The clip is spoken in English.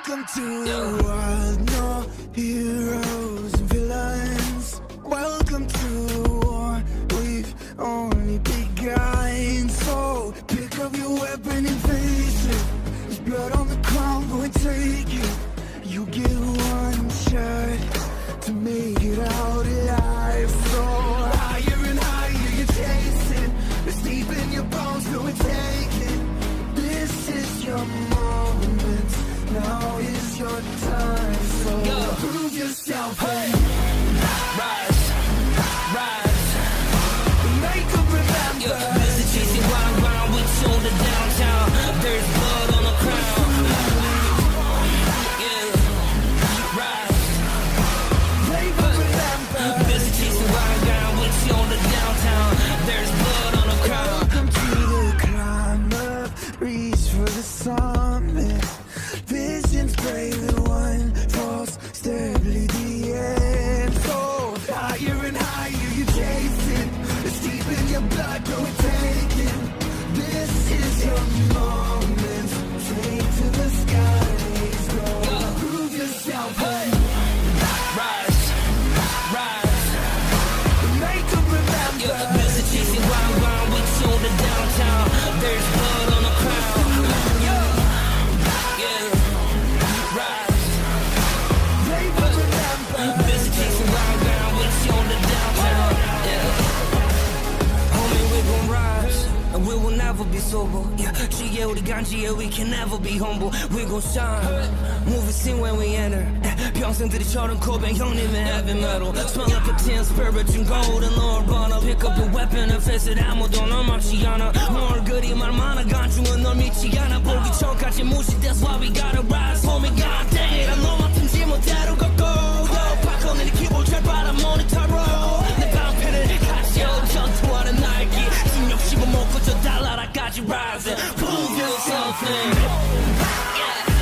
Welcome to the world, no heroes and villains. Welcome to the war, we've only begun. So pick up your weapon and face it. There's blood on the ground, go and take it. You get one shot to make it out alive. So higher and higher you're chasing. It's deep in your bones, go and take it. This is your moment, now is your time. So prove yourself, hey. Rise, rise. Make them remember. Yeah, busy chasing round with you on the downtown. There's blood on the crown. Yeah, rise. Make them remember. Busy chasing round with you on the downtown. There's blood on the crown. Welcome to the climb up, reach for the summit. Visions brave and one false step lead the end. So higher and higher you chase it. It's deep in your blood, go and take it. This is your moment. Take to the skies, go. Prove yourself, hey. Rise, rise. Make them remember. Yeah, busy chasing round with you on the downtown. There's blood on the crown. Yeah, rise. Make them remember. Busy chasing round with you on the downtown. Yeah, homie, we gon' rise, and we will never be sober. Yeah, 지혜 우리 간지에 we can never be humble. We gon' shine, move it scene when we enter. 평생들이처럼 고백 형님의 heavy metal. Smell like a tin spirit 준 golden lord 번호. Pick up your weapon and face it. 아무도 널 막지 않아. 뭘 그리 말 많아 간중은 널 믿지 않아. 보기 전까지 무시. That's why we gotta rise. Homie god dang it, I know 맡은 지못대로 걷고. 바꿔내는 키보드 잘 빨아 모니터로. 내 방패를 가시오 전투하는 날기. 중력 씹어먹고 저 달나라까지 rise. Prove yourself, yeah.